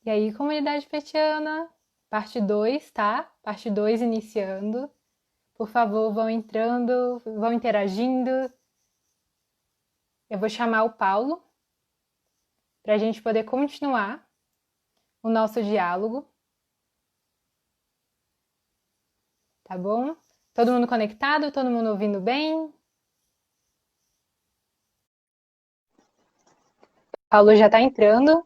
E aí, comunidade petiana, parte 2, tá? Parte 2 iniciando. Por favor, vão entrando, vão interagindo. Eu vou chamar o Paulo para a gente poder continuar o nosso diálogo, tá bom? Todo mundo conectado? Todo mundo ouvindo bem? Paulo já está entrando.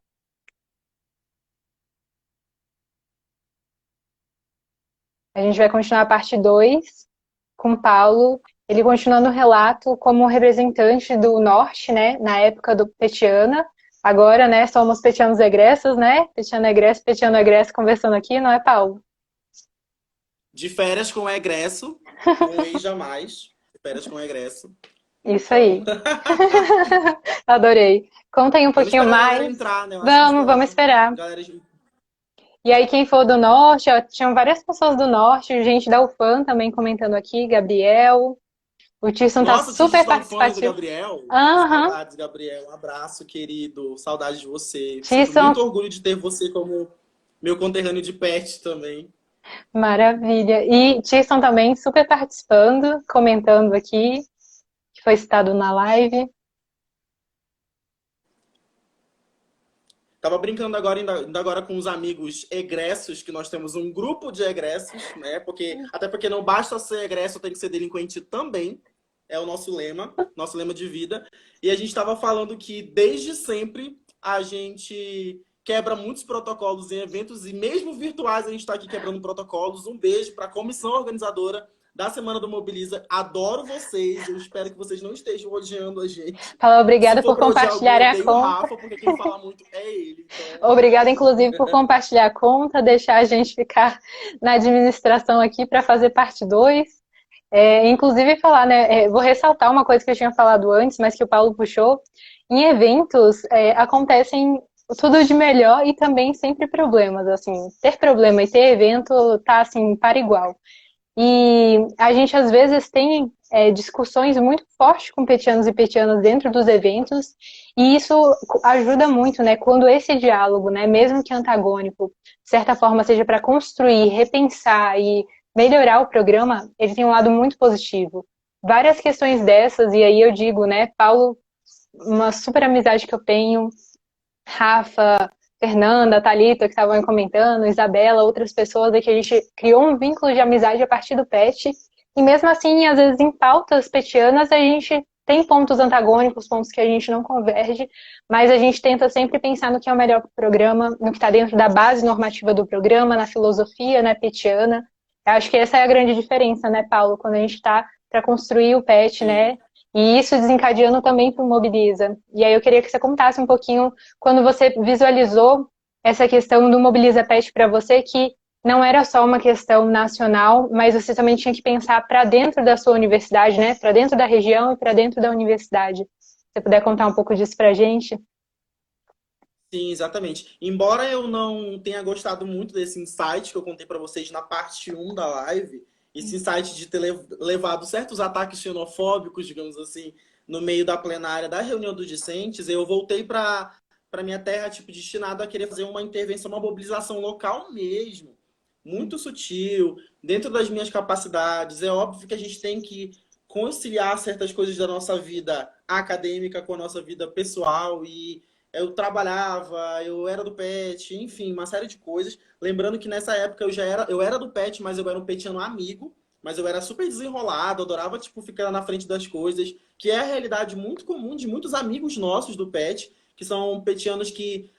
A gente vai continuar a parte 2 com o Paulo. Ele continuando o relato como representante do Norte, né? Na época do Petiana. Agora, né, somos petianos egressos, né? Petiano egresso conversando aqui, não é, Paulo? De férias com egresso, com ex jamais. De férias com egresso. Isso Então, aí. Adorei. Conta aí um vamos pouquinho esperar a galera mais. entrar, né? Eu acho que Vamos esperar esperar. a galera. E aí, quem for do Norte, ó, tinham várias pessoas do Norte, gente da UFAM também comentando aqui, Gabriel. O Tisson tá Nossa, o Tite super está fã do participativo. Gabriel. Aham. Saudades, Gabriel. Um abraço, querido. Saudades de você. Sinto Tisson, muito orgulho de ter você como meu conterrâneo de pet também. maravilha. E Tisson também super participando, comentando aqui, que foi citado na live. Tava brincando agora, ainda agora com os amigos egressos, que nós temos um grupo de egressos, né? Até porque não basta ser egresso, tem que ser delinquente também. É o nosso lema de vida. E a gente estava falando que desde sempre a gente quebra muitos protocolos em eventos e mesmo virtuais a gente está aqui quebrando protocolos. Um beijo para a comissão organizadora da Semana do Mobiliza. Adoro vocês. Eu espero que vocês não estejam odiando a gente. Fala, Se obrigada for por para odiar alguém, compartilhar eu a odeio o conta. Rafa, porque quem fala muito é ele. Então, Obrigada, inclusive, por compartilhar a conta, deixar a gente ficar na administração aqui para fazer parte 2. Inclusive, falar, né? Vou ressaltar uma coisa que eu tinha falado antes, mas que o Paulo puxou. Em eventos, acontecem tudo de melhor e também sempre problemas. Assim, ter problema e ter evento tá assim, para igual. E a gente às vezes tem discussões muito fortes com petianos e petianas dentro dos eventos, e isso ajuda muito, né? Quando esse diálogo, né, mesmo que antagônico, de certa forma seja para construir, repensar e melhorar o programa, ele tem um lado muito positivo. Várias questões dessas, e aí eu digo, né, Paulo, uma super amizade que eu tenho, Rafa, Fernanda, Thalita, que estavam comentando, Isabela, outras pessoas, é que a gente criou um vínculo de amizade a partir do PET. E mesmo assim, às vezes em pautas petianas, a gente tem pontos antagônicos, pontos que a gente não converge, mas a gente tenta sempre pensar no que é o melhor para o programa, no que está dentro da base normativa do programa, na filosofia, né, petiana. Eu acho que essa é a grande diferença, né, Paulo, quando a gente está para construir o PET, sim. né, e isso desencadeando também para o Mobiliza. E aí eu queria que você contasse um pouquinho quando você visualizou essa questão do Mobiliza Pet para você, que não era só uma questão nacional, mas você também tinha que pensar para dentro da sua universidade, né? Para dentro da região e para dentro da universidade. Se você puder contar um pouco disso para a gente. Sim, exatamente. Embora eu não tenha gostado muito desse insight que eu contei para vocês na parte um da live, esse insight de ter levado certos ataques xenofóbicos, digamos assim, no meio da plenária da reunião dos discentes, eu voltei para minha terra, tipo, destinado a querer fazer uma intervenção, uma mobilização local mesmo, muito sutil, dentro das minhas capacidades. É óbvio que a gente tem que conciliar certas coisas da nossa vida acadêmica com a nossa vida pessoal e eu trabalhava, eu era do PET, enfim, uma série de coisas. Lembrando que nessa época eu era do PET, mas eu era um petiano amigo, mas eu era super desenrolado, adorava tipo ficar na frente das coisas, que é a realidade muito comum de muitos amigos nossos do PET, que são petianos que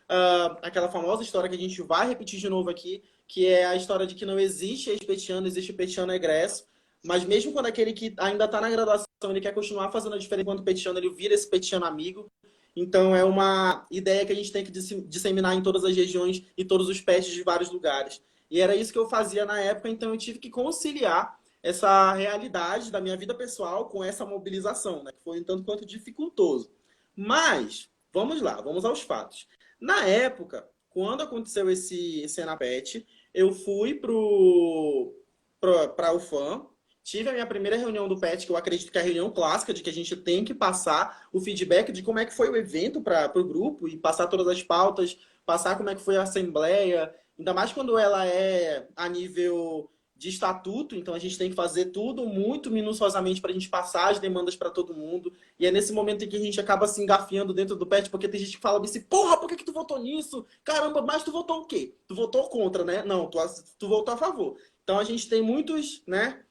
aquela famosa história que a gente vai repetir de novo aqui, que é a história de que não existe ex-petiano, existe petiano egresso. Mas mesmo quando aquele que ainda está na graduação, ele quer continuar fazendo a diferença enquanto petiano, ele vira esse petiano amigo. Então, é uma ideia que a gente tem que disseminar em todas as regiões e todos os pets de vários lugares. E era isso que eu fazia na época, então eu tive que conciliar essa realidade da minha vida pessoal com essa mobilização, né, que foi um tanto quanto dificultoso. Mas, vamos lá, vamos aos fatos. Na época, quando aconteceu esse Enapet, eu fui para a UFAM, tive a minha primeira reunião do PET, que eu acredito que é a reunião clássica, de que a gente tem que passar o feedback de como é que foi o evento para o grupo e passar todas as pautas, passar como é que foi a assembleia, ainda mais quando ela é a nível de estatuto, então a gente tem que fazer tudo muito minuciosamente para a gente passar as demandas para todo mundo. E é nesse momento em que a gente acaba se engafiando dentro do PET, porque tem gente que fala assim, porra, por que tu votou nisso? Caramba, mas tu votou o quê? Tu votou contra, né? Não, tu votou a favor. Então a gente tem muitos, né,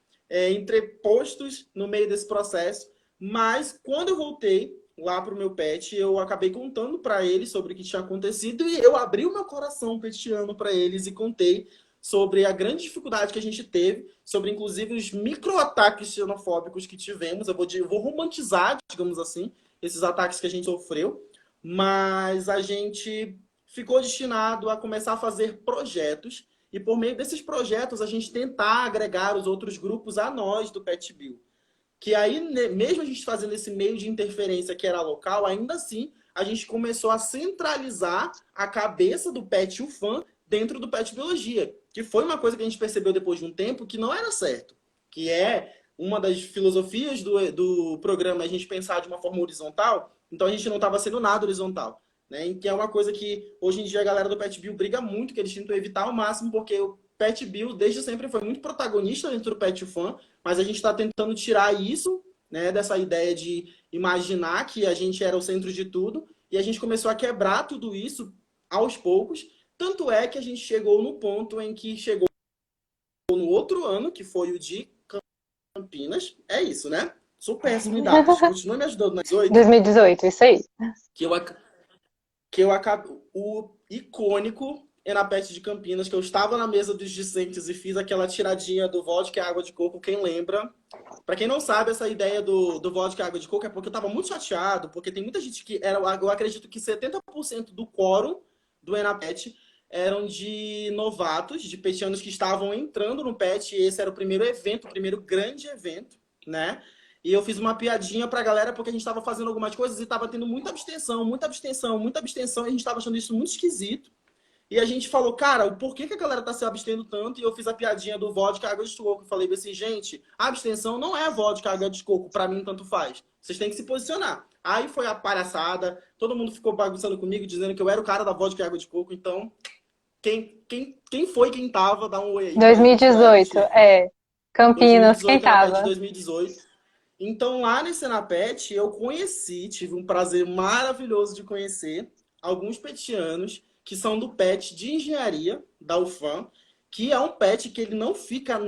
entrepostos no meio desse processo. Mas quando eu voltei lá para o meu PET, eu acabei contando para eles sobre o que tinha acontecido e eu abri o meu coração petiano para eles e contei sobre a grande dificuldade que a gente teve, sobre inclusive os micro-ataques xenofóbicos que tivemos. Eu vou romantizar, digamos assim, esses ataques que a gente sofreu, mas a gente ficou destinado a começar a fazer projetos e por meio desses projetos a gente tentar agregar os outros grupos a nós do Pet Bill. Que aí, mesmo a gente fazendo esse meio de interferência que era local, ainda assim a gente começou a centralizar a cabeça do Pet UFAM dentro do Pet Biologia, que foi uma coisa que a gente percebeu depois de um tempo que não era certo, que é uma das filosofias do programa a gente pensar de uma forma horizontal, então a gente não estava sendo nada horizontal, né? Que é uma coisa que hoje em dia a galera do Pet Bill briga muito, que eles tentam evitar ao máximo, porque o Pet Bill desde sempre foi muito protagonista dentro do Pet Fan, mas a gente está tentando tirar isso, né, dessa ideia de imaginar que a gente era o centro de tudo, e a gente começou a quebrar tudo isso aos poucos. Tanto é que a gente chegou no ponto em que chegou no outro ano, que foi o de Campinas. É isso, né? Sou péssimo em datas. Continua me ajudando nas 8. 2018, isso aí. Que eu acabei. O icônico Enapet de Campinas, que eu estava na mesa dos discentes e fiz aquela tiradinha do vodka e água de coco, quem lembra? Para quem não sabe, essa ideia do vodka e água de coco é porque eu estava muito chateado, porque tem muita gente que era, eu acredito que 70% do quórum do Enapet eram de novatos, de petianos que estavam entrando no PET, e esse era o primeiro evento, o primeiro grande evento, né? E eu fiz uma piadinha pra galera porque a gente estava fazendo algumas coisas e estava tendo muita abstenção, muita abstenção, muita abstenção, e a gente estava achando isso muito esquisito. E a gente falou, cara, o porquê que a galera tá se abstendo tanto? E eu fiz a piadinha do vodka e água de coco. Falei assim, gente, a abstenção não é vodka e água de coco, pra mim tanto faz. Vocês têm que se posicionar. Aí foi a palhaçada, todo mundo ficou bagunçando comigo, dizendo que eu era o cara da vodka e água de coco, então... Quem foi quem tava? Dá um oi aí. 2018, Campinas, 2018, quem Enapet tava? 2018. Então, lá nesse Enapet, eu tive um prazer maravilhoso de conhecer alguns petianos que são do PET de engenharia, da UFAM, que é um PET que ele não fica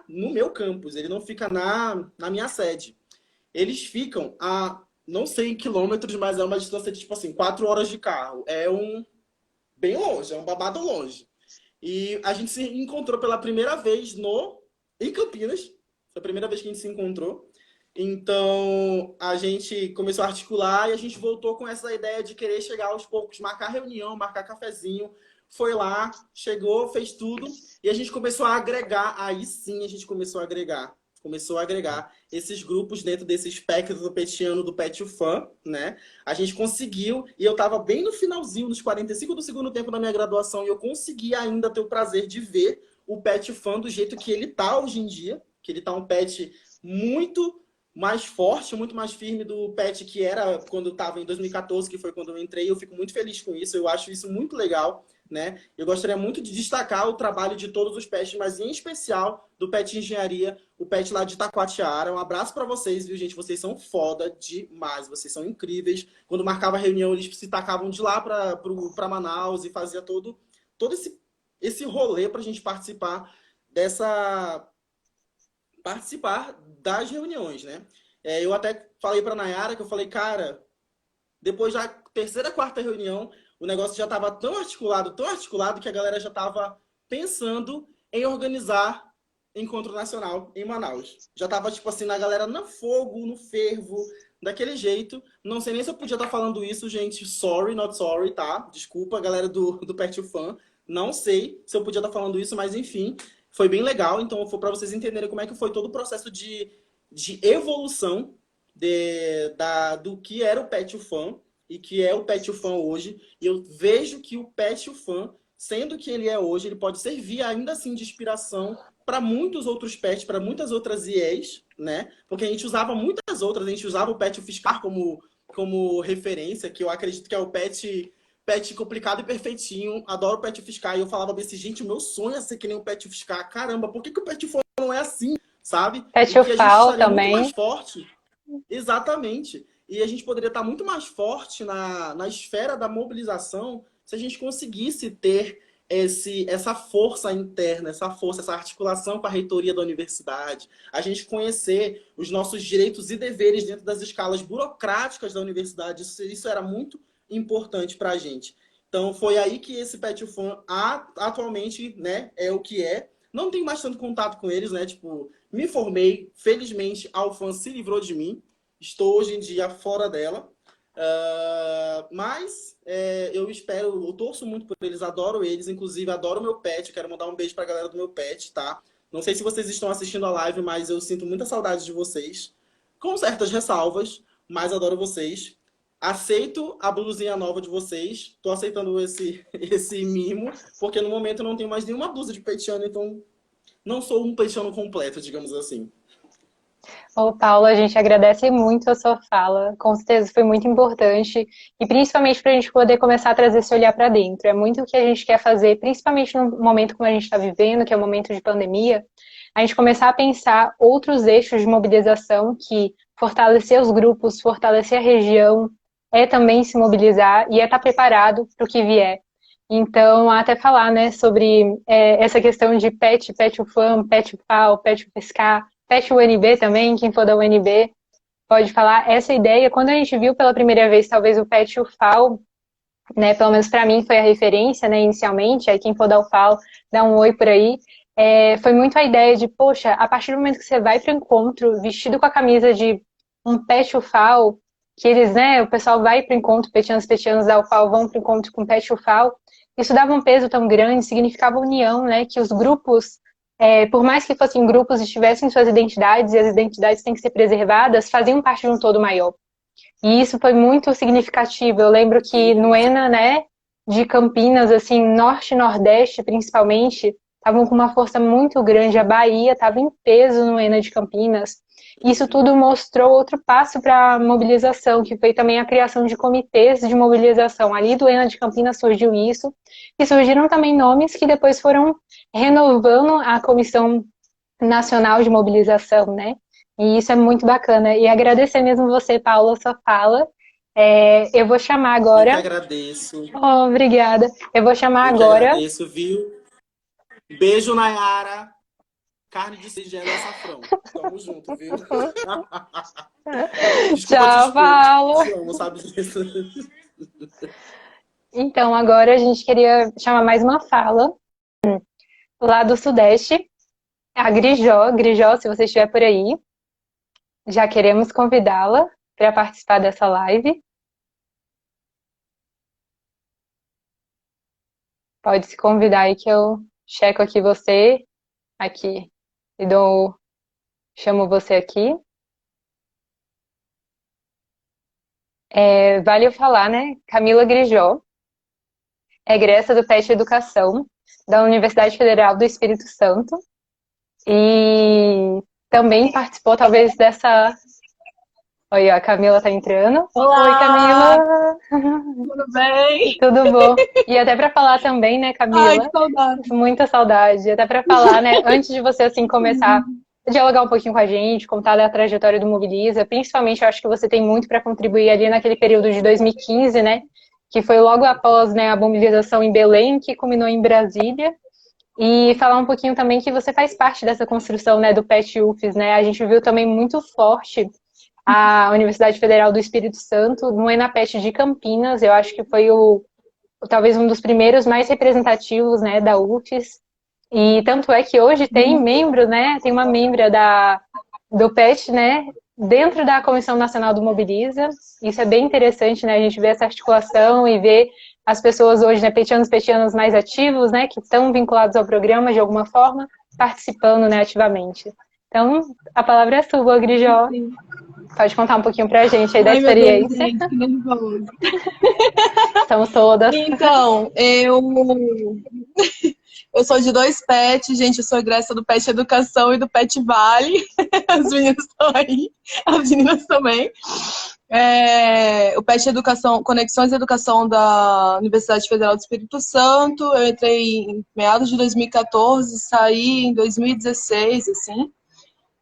no meu campus, ele não fica na minha sede. Eles ficam a, não sei em quilômetros, mas é uma distância de, tipo assim, 4 horas de carro. Bem longe, é um babado longe. E a gente se encontrou pela primeira vez em Campinas. Foi a primeira vez que a gente se encontrou. Então, a gente começou a articular e a gente voltou com essa ideia de querer chegar aos poucos, marcar reunião, marcar cafezinho. Foi lá, chegou, fez tudo. E a gente começou a agregar. Aí sim a gente começou a agregar. Começou a agregar esses grupos dentro desse espectro do petiano do Pet Fan, né? A gente conseguiu, e eu estava bem no finalzinho, nos 45 do segundo tempo da minha graduação, e eu consegui ainda ter o prazer de ver o Pet Fan do jeito que ele tá hoje em dia, que ele tá um pet muito mais forte, muito mais firme do pet que era quando eu estava em 2014, que foi quando eu entrei. Eu fico muito feliz com isso, eu acho isso muito legal, né? Eu gostaria muito de destacar o trabalho de todos os pets, mas em especial do Pet Engenharia, o pet lá de Itacoatiara. Um abraço para vocês, viu, gente? Vocês são foda demais, vocês são incríveis. Quando marcava reunião, eles se tacavam de lá para Manaus e fazia todo esse rolê para a gente participar das reuniões, né? Eu até falei para Nayara que eu falei, cara, depois da terceira, quarta reunião, o negócio já estava tão articulado que a galera já estava pensando em organizar encontro nacional em Manaus. Já estava, tipo assim, na galera no fogo, no fervo, daquele jeito. Não sei nem se eu podia estar falando isso, gente. Sorry, not sorry, tá? Desculpa, galera do Pet Fan. Não sei se eu podia estar falando isso, mas enfim, foi bem legal. Então, foi para vocês entenderem como é que foi todo o processo de evolução do que era o Pet Fan e que é o Pet Fan hoje. E eu vejo que o Pet Fan, sendo que ele é hoje, ele pode servir ainda assim de inspiração para muitos outros pets, para muitas outras IEs, né? Porque a gente usava muitas outras, a gente usava o Pet UFSCar como referência, que eu acredito que é o pet complicado e perfeitinho. Adoro o Pet UFSCar. E eu falava assim, gente, o meu sonho é ser que nem o Pet UFSCar. Caramba, por que o Pet UFO não é assim, sabe? Pet E que a gente UFAL estaria muito mais também. forte. Exatamente. E a gente poderia estar muito mais forte na esfera da mobilização se a gente conseguisse ter essa força interna, essa articulação com a reitoria da universidade, a gente conhecer os nossos direitos e deveres dentro das escalas burocráticas da universidade, isso era muito importante para a gente. Então, foi aí que esse Pet UFAM atualmente, né, é o que é. Não tenho mais tanto contato com eles, né, tipo, me formei, felizmente a UFAM se livrou de mim, estou hoje em dia fora dela, mas eu espero, eu torço muito por eles, adoro eles, inclusive adoro o meu pet, eu quero mandar um beijo pra galera do meu pet, tá? Não sei se vocês estão assistindo a live, mas eu sinto muita saudade de vocês, com certas ressalvas, mas adoro vocês. Aceito a blusinha nova de vocês, tô aceitando esse mimo, porque no momento eu não tenho mais nenhuma blusa de petiano, então não sou um petiano completo, digamos assim. Ô, Paulo, a gente agradece muito a sua fala, com certeza foi muito importante, e principalmente para a gente poder começar a trazer esse olhar para dentro. É muito o que a gente quer fazer, principalmente no momento como a gente está vivendo, que é o momento de pandemia, a gente começar a pensar outros eixos de mobilização que fortalecer os grupos, fortalecer a região, é também se mobilizar e é estar preparado para o que vier. Então, até falar, né, sobre essa questão de pet UFAM, pet UFAL, pet UFSCar, pet UNB também, quem for da UNB pode falar. Essa ideia, quando a gente viu pela primeira vez, talvez o pet UFAL, né, pelo menos para mim foi a referência, né, inicialmente, aí quem for da UFAL, dá um oi por aí, foi muito a ideia de, poxa, a partir do momento que você vai para o encontro, vestido com a camisa de um pet UFAL, que eles, né, o pessoal vai para o encontro, petianos da UFAL vão para o encontro com pet UFAL, isso dava um peso tão grande, significava união, né, que os grupos, por mais que fossem grupos e tivessem suas identidades, e as identidades têm que ser preservadas, faziam parte de um todo maior. E isso foi muito significativo. Eu lembro que no ENA, né, de Campinas, assim, norte e nordeste principalmente, estavam com uma força muito grande. A Bahia estava em peso no ENA de Campinas. Isso tudo mostrou outro passo para a mobilização, que foi também a criação de comitês de mobilização. Ali do ENA de Campinas surgiu isso, e surgiram também nomes que depois foram renovando a Comissão Nacional de Mobilização, né? E isso é muito bacana. E agradecer mesmo você, Paula, a sua fala. Eu vou chamar Eu que agora. agradeço. Oh, obrigada. Eu vou chamar Eu que agora. agradeço, viu? Beijo, Nayara. Carne de singela e açafrão. Tamo junto, viu? Desculpa te Tchau, expor. Paulo. Te amo, sabe disso. Então, agora a gente queria chamar mais uma fala lá do Sudeste. A Grijó. Grijó, se você estiver por aí, já queremos convidá-la para participar dessa live. Pode se convidar aí que eu checo aqui você. Aqui. E chamo você aqui. Vale eu falar, né? Camila Grijó, egressa do PET Educação, da Universidade Federal do Espírito Santo, e também participou, talvez, dessa... Oi, a Camila tá entrando. Olá! Oi, Camila! Tudo bem? Tudo bom? E até para falar também, né, Ai, Camila? que saudade. Muita saudade. Até para falar, né, antes de você, assim, começar a dialogar um pouquinho com a gente, contar a trajetória do Mobiliza, principalmente eu acho que você tem muito para contribuir ali naquele período de 2015, né, que foi logo após, né, a mobilização em Belém, que culminou em Brasília, e falar um pouquinho também que você faz parte dessa construção, né, do PET UFES, né, a gente viu também muito forte a Universidade Federal do Espírito Santo no ENAPET de Campinas, eu acho que foi talvez um dos primeiros mais representativos, né, da UFES, e tanto é que hoje tem membro, né, tem uma membra do PET, né, dentro da Comissão Nacional do Mobiliza. Isso é bem interessante, né, a gente vê essa articulação e ver as pessoas hoje, né, petianos mais ativos, né, que estão vinculados ao programa de alguma forma, participando, né, ativamente. Então, a palavra é sua, Grijó. Pode contar um pouquinho pra gente aí da experiência. Meu Deus, gente, que nervoso. Estamos todas. Então, Eu sou de dois PET, gente, eu sou egressa do PET Educação e do PET Vale. As meninas estão aí, as meninas também. O PET Educação, Conexões de Educação da Universidade Federal do Espírito Santo. Eu entrei em meados de 2014, saí em 2016, assim.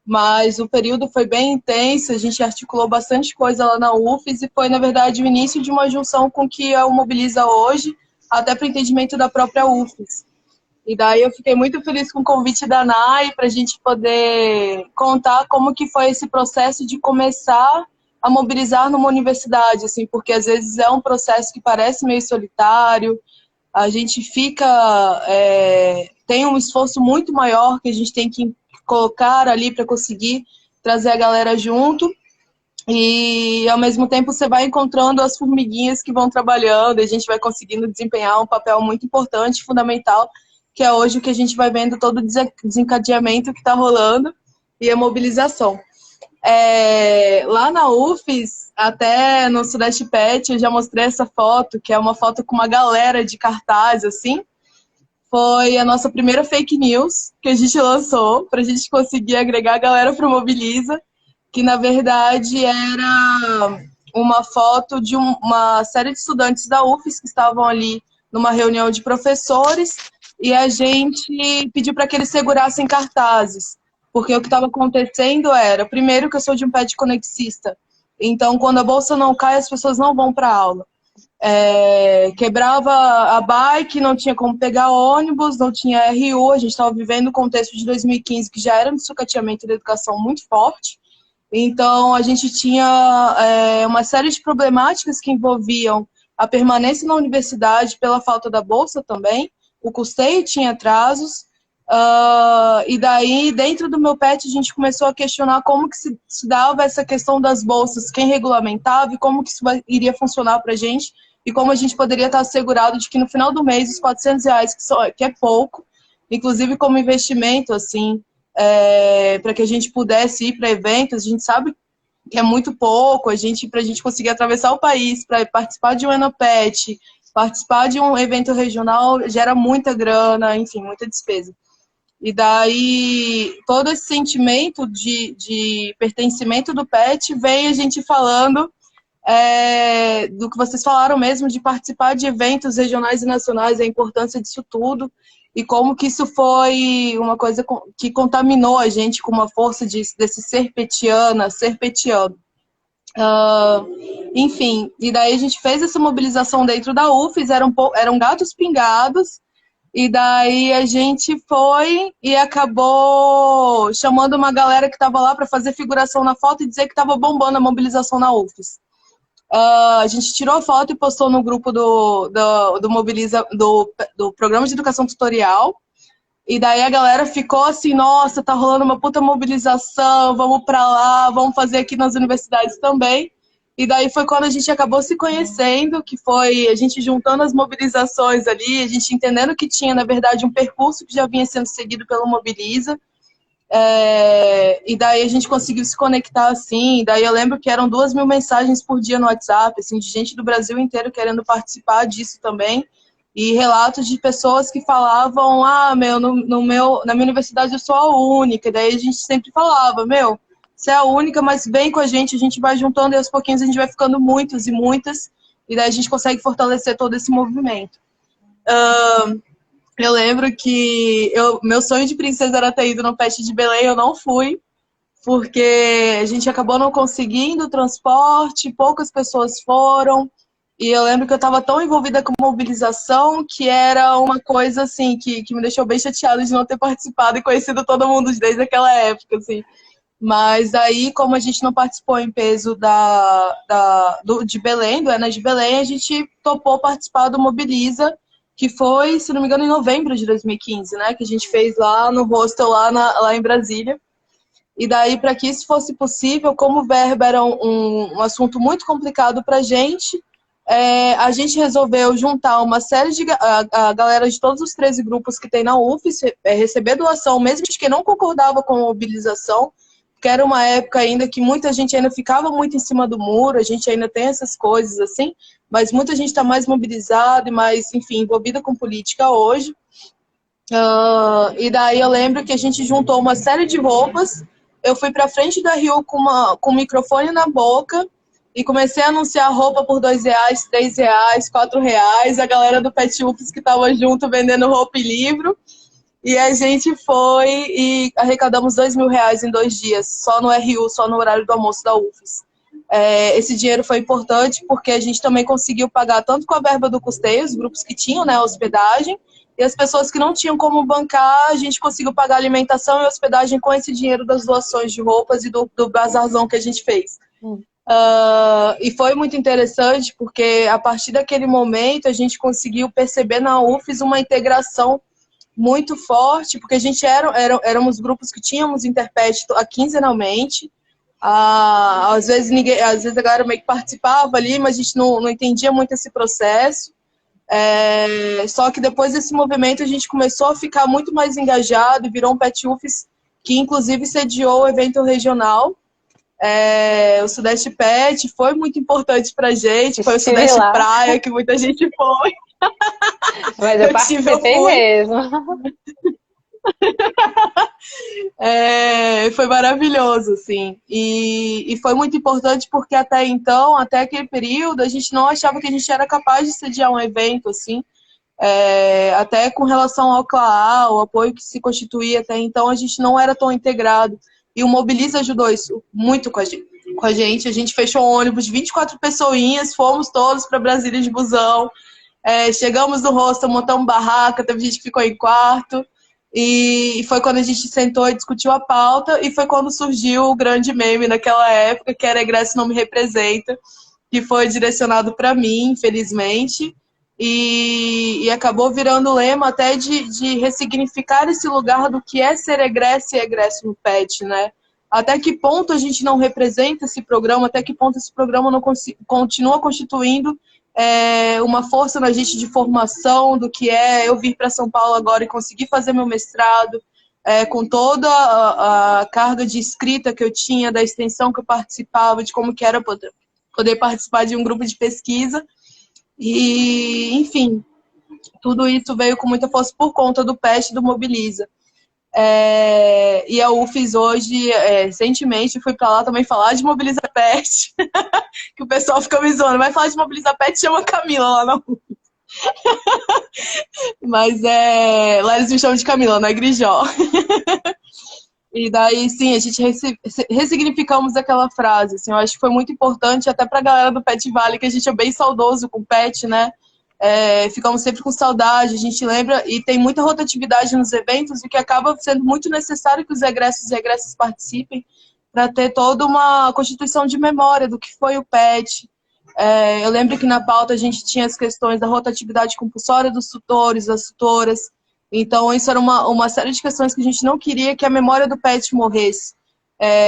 Mas o período foi bem intenso, a gente articulou bastante coisa lá na UFES e foi, na verdade, o início de uma junção com o que é o Mobiliza hoje, até para o entendimento da própria UFES. E daí eu fiquei muito feliz com o convite da NAI para a gente poder contar como que foi esse processo de começar a mobilizar numa universidade, assim, porque às vezes é um processo que parece meio solitário, a gente tem um esforço muito maior que a gente tem que colocar ali para conseguir trazer a galera junto e ao mesmo tempo você vai encontrando as formiguinhas que vão trabalhando e a gente vai conseguindo desempenhar um papel muito importante, fundamental, que é hoje o que a gente vai vendo todo o desencadeamento que está rolando e a mobilização. Lá na UFES, até no Sudeste Pet, eu já mostrei essa foto, que é uma foto com uma galera de cartaz, assim. Foi a nossa primeira fake news que a gente lançou para a gente conseguir agregar a galera para o Mobiliza, que na verdade era uma foto de uma série de estudantes da UFES que estavam ali numa reunião de professores e a gente pediu para que eles segurassem cartazes, porque o que estava acontecendo era, primeiro que eu sou de um pet conexista, então quando a bolsa não cai as pessoas não vão para a aula. Quebrava a bike, não tinha como pegar ônibus, não tinha RU, a gente estava vivendo o contexto de 2015, que já era um sucateamento da educação muito forte, então a gente tinha uma série de problemáticas que envolviam a permanência na universidade pela falta da bolsa também, o custeio tinha atrasos, e daí dentro do meu PET a gente começou a questionar como que se dava essa questão das bolsas, quem regulamentava e como que isso iria funcionar para a gente, e como a gente poderia estar assegurado de que no final do mês os R$400, que é pouco, inclusive como investimento, assim, para que a gente pudesse ir para eventos, a gente sabe que é muito pouco, para a gente conseguir atravessar o país, para participar de um Enopet, participar de um evento regional, gera muita grana, enfim, muita despesa. E daí, todo esse sentimento de pertencimento do PET vem a gente falando do que vocês falaram mesmo, de participar de eventos regionais e nacionais, a importância disso tudo, e como que isso foi uma coisa que contaminou a gente com uma força desse ser petiano. Enfim, e daí a gente fez essa mobilização dentro da UFES, eram gatos pingados, e daí a gente foi e acabou chamando uma galera que estava lá para fazer figuração na foto e dizer que estava bombando a mobilização na UFES. A gente tirou a foto e postou no grupo do Mobiliza, do Programa de Educação Tutorial. E daí a galera ficou assim, nossa, tá rolando uma puta mobilização, vamos pra lá, vamos fazer aqui nas universidades também. E daí foi quando a gente acabou se conhecendo, que foi a gente juntando as mobilizações ali, a gente entendendo que tinha, na verdade, um percurso que já vinha sendo seguido pelo Mobiliza. E daí a gente conseguiu se conectar assim, daí eu lembro que eram 2.000 mensagens por dia no WhatsApp, assim, de gente do Brasil inteiro querendo participar disso também, e relatos de pessoas que falavam, na minha universidade eu sou a única, e daí a gente sempre falava, você é a única, mas vem com a gente vai juntando e aos pouquinhos a gente vai ficando muitos e muitas, e daí a gente consegue fortalecer todo esse movimento. Eu lembro que meu sonho de princesa era ter ido no Pet de Belém, eu não fui, porque a gente acabou não conseguindo transporte, poucas pessoas foram, e eu lembro que eu estava tão envolvida com mobilização que era uma coisa assim, que me deixou bem chateada de não ter participado e conhecido todo mundo desde aquela época, assim. Mas aí, como a gente não participou em peso de Belém, do Enas de Belém, a gente topou participar do Mobiliza, que foi, se não me engano, em novembro de 2015, né? Que a gente fez lá no hostel, lá em Brasília. E daí, para que isso fosse possível, como verba era um assunto muito complicado para a gente resolveu juntar uma série a galera de todos os 13 grupos que tem na UFES, receber doação, mesmo de quem não concordava com a mobilização, que era uma época ainda que muita gente ainda ficava muito em cima do muro, a gente ainda tem essas coisas assim, mas muita gente está mais mobilizada e mais, enfim, envolvida com política hoje. E daí eu lembro que a gente juntou uma série de roupas. Eu fui pra frente da Rio com o microfone na boca e comecei a anunciar roupa por R$ 2, R$ 3, R$ 4. A galera do Pet Ups que tava junto vendendo roupa e livro. E a gente foi e arrecadamos R$ 2.000 em 2 dias, só no RU, só no horário do almoço da UFES. Esse dinheiro foi importante porque a gente também conseguiu pagar tanto com a verba do custeio, os grupos que tinham, né, hospedagem, e as pessoas que não tinham como bancar, a gente conseguiu pagar alimentação e hospedagem com esse dinheiro das doações de roupas e do bazarzão que a gente fez. E foi muito interessante porque a partir daquele momento a gente conseguiu perceber na UFES uma integração muito forte, porque a gente éramos grupos que tínhamos Interpet quinzenalmente. Às vezes a galera meio que participava ali, mas a gente não entendia muito esse processo. Só que depois desse movimento a gente começou a ficar muito mais engajado e virou um Pet UFES que inclusive sediou o evento regional. O Sudeste Pet foi muito importante pra gente, foi o Sudeste lá. Praia, que muita gente foi. Mas eu participei mesmo. Foi maravilhoso, assim. E foi muito importante porque até então, até aquele período, a gente não achava que a gente era capaz de sediar um evento, assim. Até com relação ao CLAA, o apoio que se constituía até então, a gente não era tão integrado. E o Mobiliza ajudou isso muito com a gente. A gente fechou um ônibus de 24 pessoinhas, fomos todos para Brasília de busão. Chegamos no hostel, montamos barraca, teve gente que ficou em quarto. E foi quando a gente sentou e discutiu a pauta, e foi quando surgiu o grande meme naquela época, que era Egresso Não Me Representa, que foi direcionado para mim, infelizmente, e acabou virando lema até de ressignificar esse lugar do que é ser egresso e egresso no PET, né? Até que ponto a gente não representa esse programa, até que ponto esse programa não continua constituindo uma força na gente de formação do que é eu vir para São Paulo agora e conseguir fazer meu mestrado, com toda a carga de escrita que eu tinha, da extensão que eu participava, de como que era poder participar de um grupo de pesquisa. E, enfim, tudo isso veio com muita força por conta do PET e do Mobiliza. E a UFES hoje, recentemente, fui para lá também falar de Mobiliza PET, que o pessoal fica me zoando, vai falar de Mobiliza PET, chama a Camila lá na UFES. Mas lá eles me chamam de Camila, não é Grijó. E daí, sim, a gente ressignificamos aquela frase, assim, eu acho que foi muito importante até para a galera do Pet Vale, que a gente é bem saudoso com o Pet, né? Ficamos sempre com saudade, a gente lembra, e tem muita rotatividade nos eventos, o que acaba sendo muito necessário que os egressos e egressas participem para ter toda uma constituição de memória do que foi o PET. Eu lembro que na pauta a gente tinha as questões da rotatividade compulsória dos tutores, das tutoras, então isso era uma série de questões que a gente não queria que a memória do PET morresse,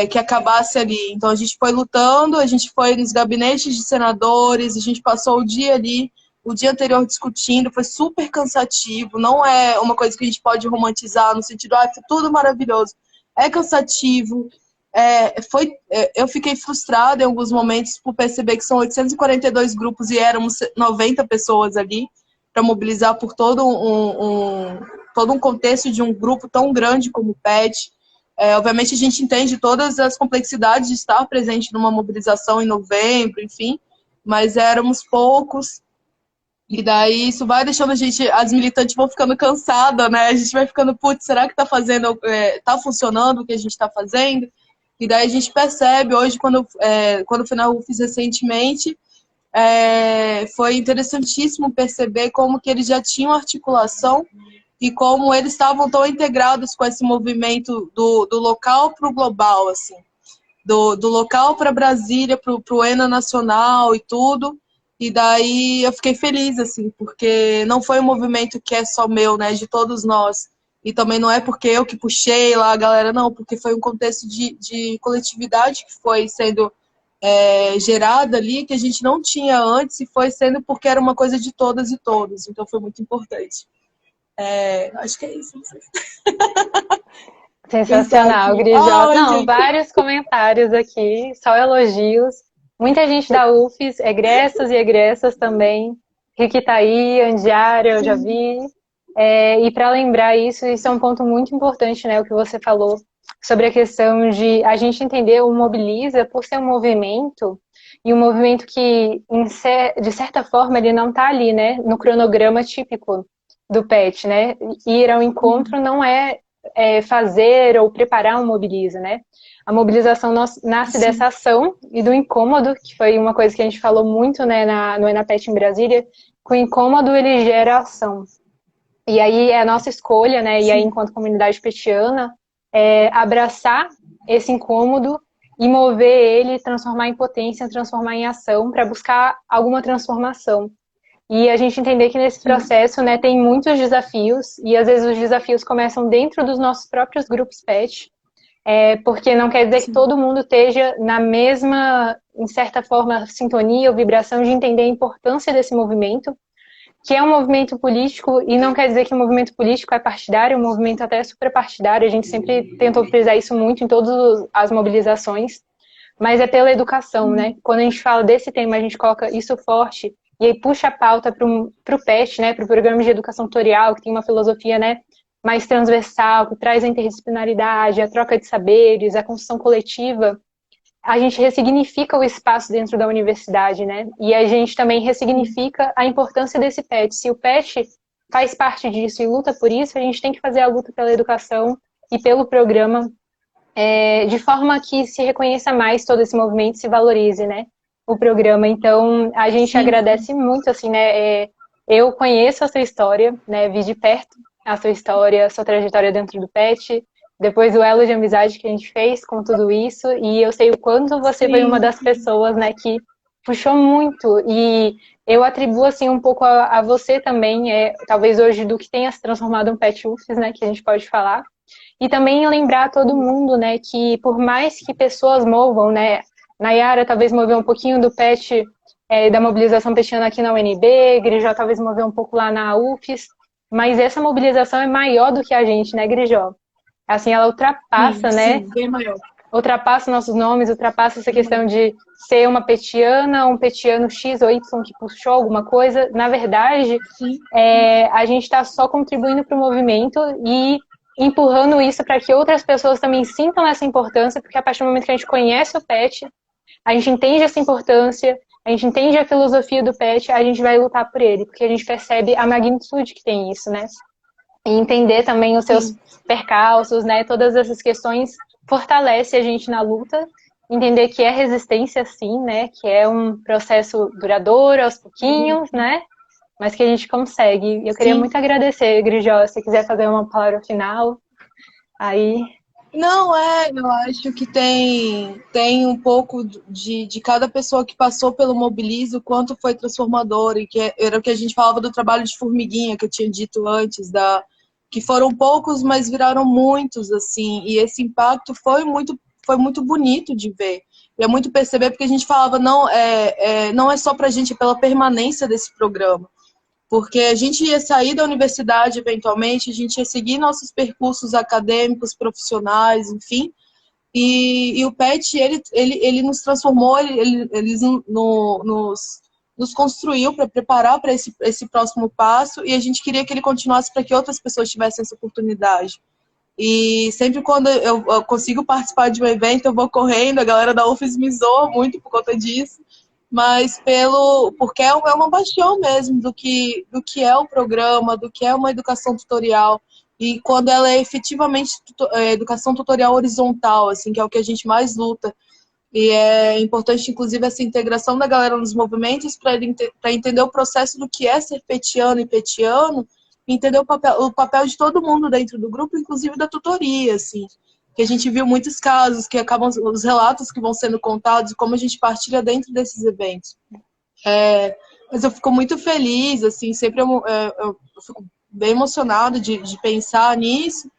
que acabasse ali. Então a gente foi lutando, a gente foi nos gabinetes de senadores, a gente passou o dia ali, o dia anterior discutindo, foi super cansativo, não é uma coisa que a gente pode romantizar no sentido, foi tudo maravilhoso. É cansativo, eu fiquei frustrada em alguns momentos por perceber que são 842 grupos e éramos 90 pessoas ali para mobilizar por todo um contexto de um grupo tão grande como o PET. Obviamente a gente entende todas as complexidades de estar presente numa mobilização em novembro, enfim, mas éramos poucos. E daí isso vai deixando as militantes vão ficando cansadas, né? A gente vai ficando, putz, será que tá funcionando o que a gente está fazendo? E daí a gente percebe, hoje, quando fui na UFES recentemente, foi interessantíssimo perceber como que eles já tinham articulação e como eles estavam tão integrados com esse movimento do local para o global, assim, do local para Brasília, para o ENA nacional e tudo. E daí eu fiquei feliz, assim, porque não foi um movimento que é só meu, né, de todos nós. E também não é porque eu que puxei lá a galera, não, porque foi um contexto de coletividade que foi sendo gerada ali, que a gente não tinha antes, e foi sendo porque era uma coisa de todas e todos. Então foi muito importante. Acho que é isso. Não sei. Sensacional, Grijó. Não, gente. Vários comentários aqui, só elogios. Muita gente da UFES, egressos e egressas também. Riquitaí, Andiara, eu já vi. E para lembrar isso, isso é um ponto muito importante, né, o que você falou sobre a questão de a gente entender o Mobiliza por ser um movimento, e um movimento que, de certa forma, ele não está ali, né, no cronograma típico do PET, né? Ir ao encontro não é fazer ou preparar um Mobiliza, né? A mobilização nasce dessa ação e do incômodo, que foi uma coisa que a gente falou muito, né, no ENAPET em Brasília, que o incômodo ele gera ação. E aí é a nossa escolha, né, e aí enquanto comunidade petiana, abraçar esse incômodo e mover ele, transformar em potência, transformar em ação para buscar alguma transformação. E a gente entender que nesse processo, né, tem muitos desafios, e às vezes os desafios começam dentro dos nossos próprios grupos PET, porque não quer dizer que todo mundo esteja na mesma, em certa forma, sintonia ou vibração de entender a importância desse movimento, que é um movimento político, e não quer dizer que o movimento político é partidário, o movimento até é superpartidário, a gente sempre tentou frisar isso muito em todas as mobilizações, mas é pela educação, né? Quando a gente fala desse tema, a gente coloca isso forte, e aí puxa a pauta para o PET, né, para o Programa de Educação Tutorial, que tem uma filosofia, né, mais transversal, que traz a interdisciplinaridade, a troca de saberes, a construção coletiva. A gente ressignifica o espaço dentro da universidade, né? E a gente também ressignifica a importância desse PET. Se o PET faz parte disso e luta por isso, a gente tem que fazer a luta pela educação e pelo programa, de forma que se reconheça mais todo esse movimento, se valorize, né? O programa. Então, a gente agradece muito, assim, né? Eu conheço a sua história, né? Vi de perto a sua história, a sua trajetória dentro do PET, depois o elo de amizade que a gente fez com tudo isso, e eu sei o quanto você foi uma das pessoas, né, que puxou muito, e eu atribuo, assim, um pouco a você também, talvez hoje, do que tenha se transformado um PET UFES, né, que a gente pode falar, e também lembrar a todo mundo, né, que por mais que pessoas movam, né, Nayara talvez moveu um pouquinho do PET, da mobilização petiana aqui na UNB, Grijó talvez moveu um pouco lá na UFES, mas essa mobilização é maior do que a gente, né, Grijó? Assim, ela ultrapassa, né? Sim, bem maior. Ultrapassa nossos nomes, ultrapassa essa questão de ser uma petiana, um petiano X ou Y que puxou alguma coisa. Na verdade, a gente está só contribuindo para o movimento e empurrando isso para que outras pessoas também sintam essa importância, porque a partir do momento que a gente conhece o PET, a gente entende essa importância, a gente entende a filosofia do PET, a gente vai lutar por ele, porque a gente percebe a magnitude que tem isso, né? E entender também os seus percalços, né? Todas essas questões fortalece a gente na luta, entender que é resistência sim, né? Que é um processo duradouro, aos pouquinhos, né? Mas que a gente consegue. Eu queria muito agradecer, Grijó, se você quiser fazer uma palavra final, aí... Não, eu acho que tem um pouco de cada pessoa que passou pelo Mobiliza, o quanto foi transformador, e que era o que a gente falava do trabalho de formiguinha, que eu tinha dito antes, que foram poucos, mas viraram muitos, assim, e esse impacto foi muito bonito de ver. E é muito perceber, porque a gente falava, não é só pra gente, é pela permanência desse programa. Porque a gente ia sair da universidade eventualmente, a gente ia seguir nossos percursos acadêmicos, profissionais, enfim. E o PET, ele nos transformou, ele nos construiu para preparar para esse próximo passo, e a gente queria que ele continuasse para que outras pessoas tivessem essa oportunidade. E sempre quando eu consigo participar de um evento, eu vou correndo, a galera da UFES me zoa muito por conta disso, mas porque é uma paixão mesmo do que é o programa, do que é uma educação tutorial, e quando ela é efetivamente educação tutorial horizontal, assim, que é o que a gente mais luta. E é importante, inclusive, essa integração da galera nos movimentos para entender o processo do que é ser petiano e petiano, e entender o papel de todo mundo dentro do grupo, inclusive da tutoria, assim. Que a gente viu muitos casos que acabam, os relatos que vão sendo contados, como a gente partilha dentro desses eventos. Mas eu fico muito feliz, assim, sempre eu fico bem emocionada de pensar nisso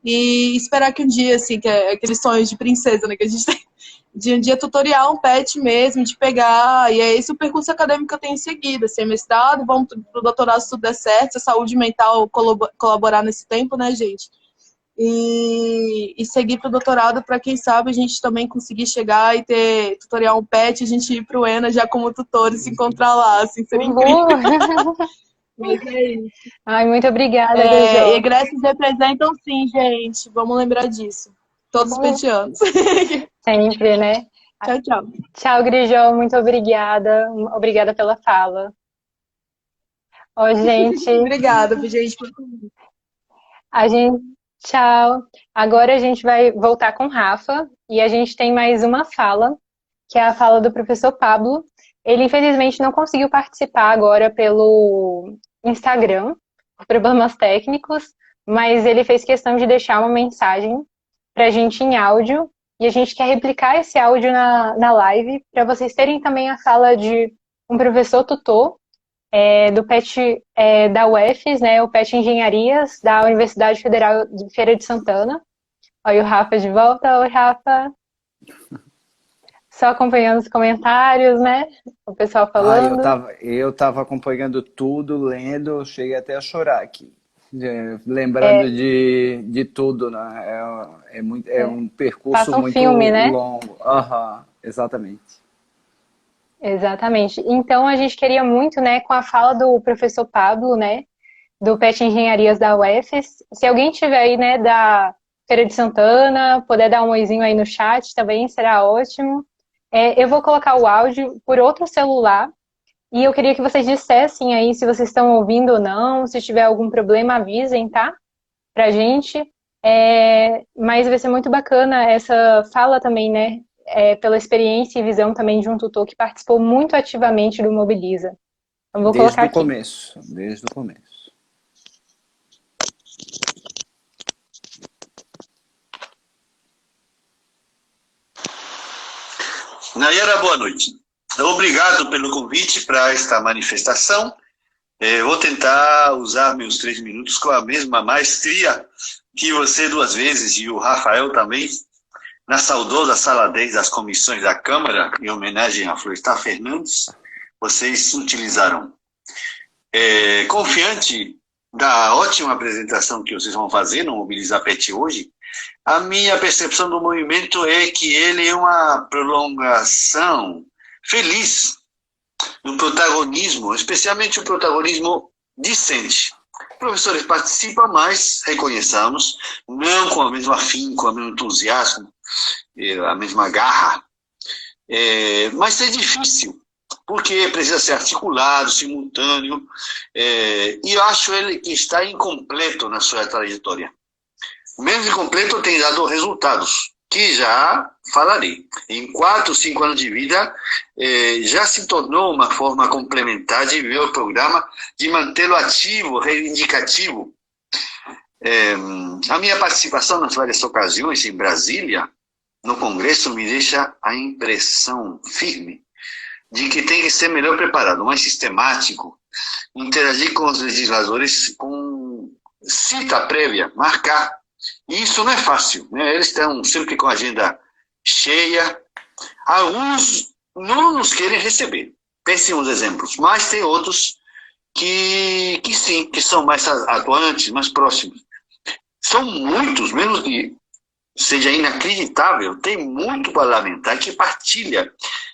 e esperar que um dia, assim, que é aqueles sonhos de princesa, né, que a gente tem, de um dia tutorial, um PET mesmo, de pegar, e é esse o percurso acadêmico que eu tenho seguido, assim, mestrado, vamos pro doutorado se tudo der certo, se a saúde mental colaborar nesse tempo, né, gente? E seguir para o doutorado para, quem sabe, a gente também conseguir chegar e ter tutorial um PET, a gente ir para o ENA já como tutor e se encontrar lá, assim, seria incrível. Mas é isso. Ai, muito obrigada, É, Grisel. egressos representam sim, gente. Vamos lembrar disso. Todos os petianos. Sempre, né? Tchau, tchau. Tchau, Grijol, muito obrigada. Obrigada pela fala. Ó, gente, Obrigada, gente. a gente. Tchau. Agora a gente vai voltar com o Rafa e a gente tem mais uma fala, que é a fala do professor Pablo. Ele, infelizmente, não conseguiu participar agora pelo Instagram, por problemas técnicos, mas ele fez questão de deixar uma mensagem para a gente em áudio, e a gente quer replicar esse áudio na live, para vocês terem também a fala de um professor tutor do PET da UFES, né, o PET Engenharias, da Universidade Federal de Feira de Santana. Olha o Rafa de volta. Oi, Rafa. Só acompanhando os comentários, né? O pessoal falando. Eu tava acompanhando tudo, lendo, cheguei até a chorar aqui. Lembrando de tudo, né? É um percurso Passa um muito filme, né? longo. Aham, exatamente. Exatamente. Então, a gente queria muito, né, com a fala do professor Pablo, né, do PET Engenharias da UFES. Se alguém tiver aí, né, da Feira de Santana, puder dar um oizinho aí no chat também, será ótimo. Eu vou colocar o áudio por outro celular e eu queria que vocês dissessem aí se vocês estão ouvindo ou não, se tiver algum problema, avisem, tá? Pra gente. Mas vai ser muito bacana essa fala também, né? Pela experiência e visão também de um tutor que participou muito ativamente do Mobiliza. Então, vou colocar aqui. Desde o começo. Nayara, boa noite. Obrigado pelo convite para esta manifestação. Vou tentar usar meus 3 minutos com a mesma maestria que você 2 vezes e o Rafael também, na saudosa Sala 10 das comissões da Câmara, em homenagem a Florestan Fernandes, vocês utilizaram. Confiante da ótima apresentação que vocês vão fazer no Mobiliza PET hoje, a minha percepção do movimento é que ele é uma prolongação feliz do protagonismo, especialmente o protagonismo discente. Professores participam, mas, reconheçamos, não com a mesma afinco, o mesmo entusiasmo, a mesma garra. Mas é difícil, porque precisa ser articulado, simultâneo, e eu acho ele que está incompleto na sua trajetória. Mesmo incompleto, tem dado resultados, que já falarei. Em 4, 5 anos de vida, já se tornou uma forma complementar de ver o programa, de mantê-lo ativo, reivindicativo. A minha participação nas várias ocasiões em Brasília, no Congresso, me deixa a impressão firme de que tem que ser melhor preparado, mais sistemático, interagir com os legisladores com cita prévia, marcar. E isso não é fácil, né? Eles estão sempre com a agenda cheia. Alguns não nos querem receber. Péssimos exemplos. Mas tem outros que sim, que são mais atuantes, mais próximos. São muitos, menos que seja inacreditável, tem muito parlamentar que partilha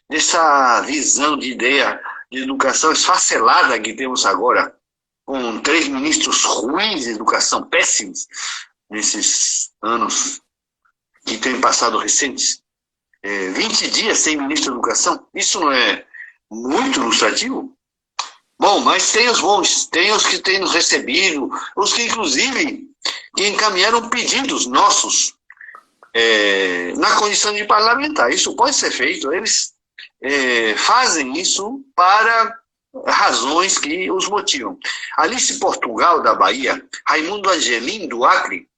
dessa visão de ideia de educação esfacelada que temos agora, com 3 ministros ruins de educação, péssimos, nesses anos que têm passado recentes. 20 dias sem ministro da Educação, isso não é muito ilustrativo? Bom, mas tem os bons, tem os que têm nos recebido, os que inclusive que encaminharam pedidos nossos na condição de parlamentar. Isso pode ser feito, eles fazem isso para razões que os motivam. Alice Portugal, da Bahia, Raimundo Angelim, do Acre,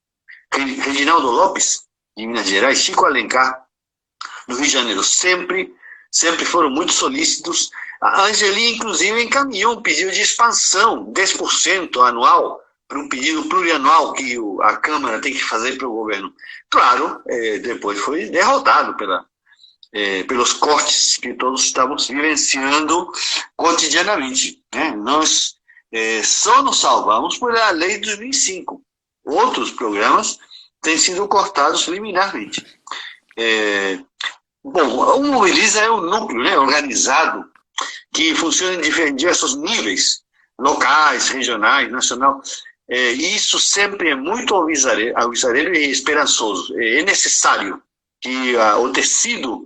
Reginaldo Lopes, de Minas Gerais, Chico Alencar, do Rio de Janeiro, sempre foram muito solícitos. A Angelim, inclusive, encaminhou um pedido de expansão, 10% anual, para um pedido plurianual que a Câmara tem que fazer para o governo. Claro, depois foi derrotado pelos cortes que todos estamos vivenciando cotidianamente, né? Nós só nos salvamos por a lei de 2005. Outros programas têm sido cortados liminarmente. Bom, o Mobiliza é um núcleo, né, organizado, que funciona em diversos níveis locais, regionais, nacional. Isso sempre é muito alvissareiro e esperançoso. É necessário que o tecido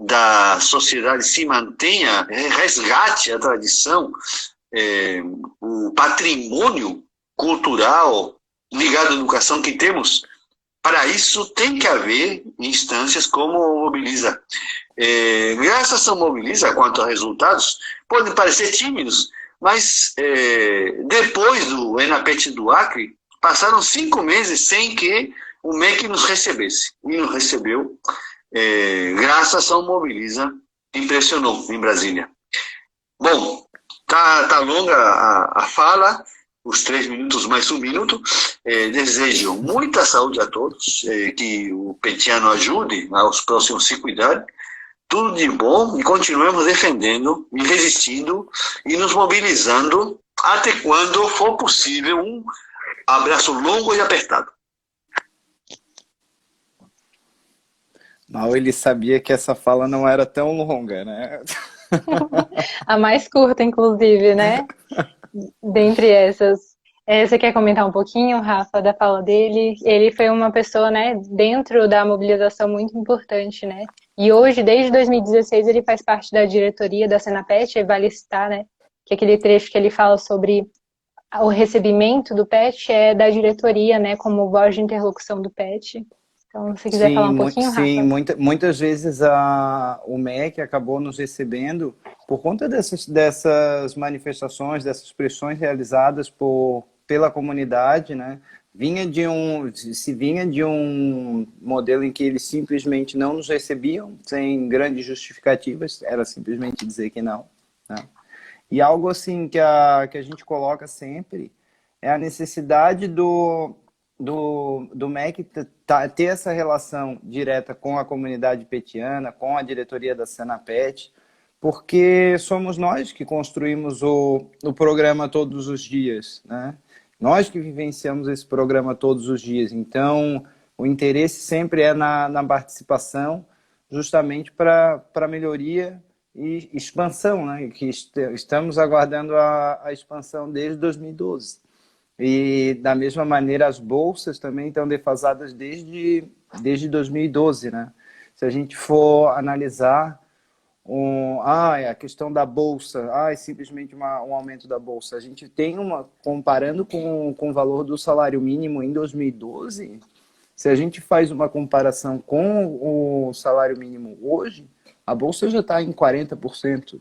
da sociedade se mantenha, resgate a tradição, o patrimônio cultural ligado à educação que temos. Para isso tem que haver instâncias como o Mobiliza. Graças ao Mobiliza, quanto a resultados, podem parecer tímidos, mas depois do Enapet do Acre, passaram 5 meses sem que o MEC nos recebesse. E nos recebeu, graças ao Mobiliza, impressionou em Brasília. Bom, tá longa a fala, os 3 minutos mais 1 minuto. Desejo muita saúde a todos, que o petiano ajude aos próximos se cuidarem. Tudo de bom e continuemos defendendo e resistindo e nos mobilizando até quando for possível um abraço longo e apertado. Mal ele sabia que essa fala não era tão longa, né? A mais curta, inclusive, né? Dentre essas. Você quer comentar um pouquinho, Rafa, da fala dele? Ele foi uma pessoa, né, dentro da mobilização muito importante, né? E hoje, desde 2016, ele faz parte da diretoria da Senapet, e vale citar, né, que aquele trecho que ele fala sobre o recebimento do PET é da diretoria, né, como voz de interlocução do PET. Então, se quiser falar um pouquinho, Rafa. Sim, muitas vezes o MEC acabou nos recebendo por conta dessas manifestações, dessas pressões realizadas pela comunidade, né? Se vinha de um modelo em que eles simplesmente não nos recebiam, sem grandes justificativas, era simplesmente dizer que não, né? E algo assim que a gente coloca sempre é a necessidade do MEC ter essa relação direta com a comunidade petiana, com a diretoria da Senapet, porque somos nós que construímos o programa todos os dias, né? Nós que vivenciamos esse programa todos os dias. Então, o interesse sempre é na participação, justamente para melhoria e expansão, né? Que estamos aguardando a expansão desde 2012. E, da mesma maneira, as bolsas também estão defasadas desde 2012, né? Se a gente for analisar a questão da bolsa, é simplesmente um aumento da bolsa. A gente tem comparando com o valor do salário mínimo em 2012, se a gente faz uma comparação com o salário mínimo hoje, a bolsa já está em 40%,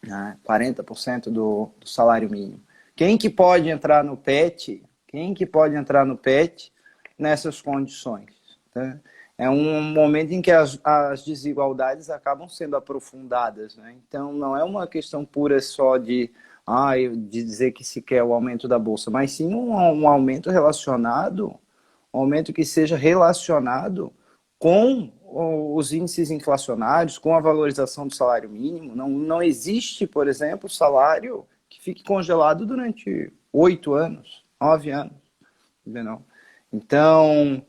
né? 40% do salário mínimo. Quem que pode entrar no PET? Quem que pode entrar no PET nessas condições? Tá? É um momento em que as desigualdades acabam sendo aprofundadas, né? Então, não é uma questão pura só de dizer que se quer o aumento da bolsa, mas sim um aumento relacionado, um aumento que seja relacionado com os índices inflacionários, com a valorização do salário mínimo. Não existe, por exemplo, salário que fique congelado durante 8 anos, 9 anos. Entendeu? Então,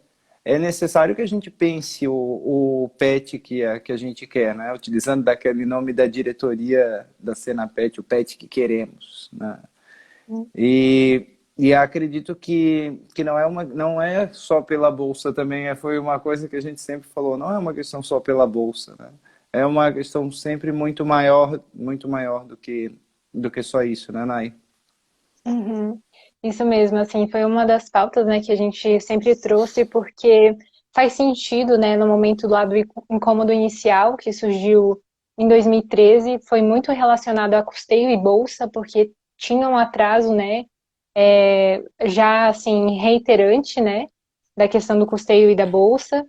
é necessário que a gente pense o PET que a gente quer, né? Utilizando daquele nome da diretoria da Senapet, o PET que queremos, né? E acredito que não é só pela Bolsa também, foi uma coisa que a gente sempre falou, não é uma questão só pela Bolsa, né? É uma questão sempre muito maior do que só isso, né, Nay? Uhum. Isso mesmo, assim, foi uma das pautas, né, que a gente sempre trouxe, porque faz sentido, né, no momento lá do incômodo inicial, que surgiu em 2013, foi muito relacionado a custeio e bolsa, porque tinha um atraso, né, já, assim, reiterante, né, da questão do custeio e da bolsa,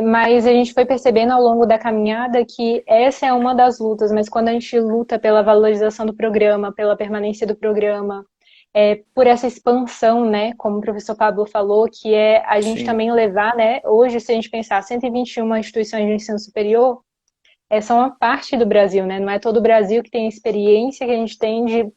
mas a gente foi percebendo ao longo da caminhada que essa é uma das lutas, mas quando a gente luta pela valorização do programa, pela permanência do programa, por essa expansão, né, como o professor Pablo falou, que é a gente Sim. também levar, né, hoje, se a gente pensar 121 instituições de ensino superior, são uma parte do Brasil, né, não é todo o Brasil que tem a experiência que a gente tem de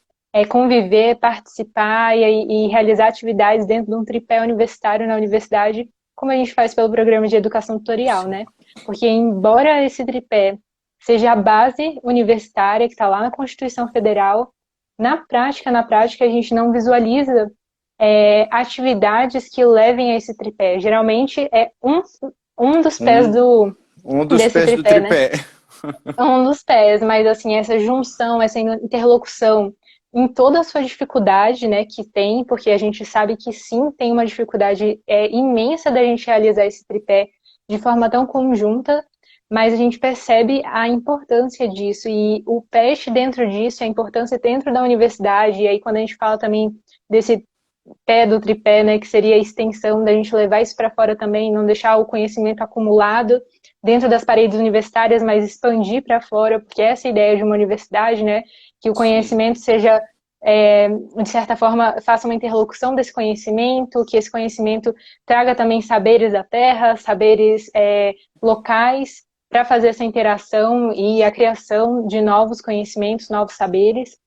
conviver, participar e realizar atividades dentro de um tripé universitário na universidade, como a gente faz pelo programa de educação tutorial, né? Porque embora esse tripé seja a base universitária que está lá na Constituição Federal, na prática, a gente não visualiza atividades que levem a esse tripé. Geralmente é um dos pés desse pés do tripé, né? tripé. Um dos pés, mas assim, essa junção, essa interlocução em toda a sua dificuldade, né, que tem, porque a gente sabe que sim, tem uma dificuldade imensa da gente realizar esse tripé de forma tão conjunta, mas a gente percebe a importância disso e o PET dentro disso, a importância dentro da universidade, e aí quando a gente fala também desse pé do tripé, né, que seria a extensão da gente levar isso para fora também, não deixar o conhecimento acumulado dentro das paredes universitárias, mas expandir para fora, porque essa é a ideia de uma universidade, né, que o conhecimento seja, de certa forma, faça uma interlocução desse conhecimento, que esse conhecimento traga também saberes da terra, saberes locais, para fazer essa interação e a criação de novos conhecimentos, novos saberes.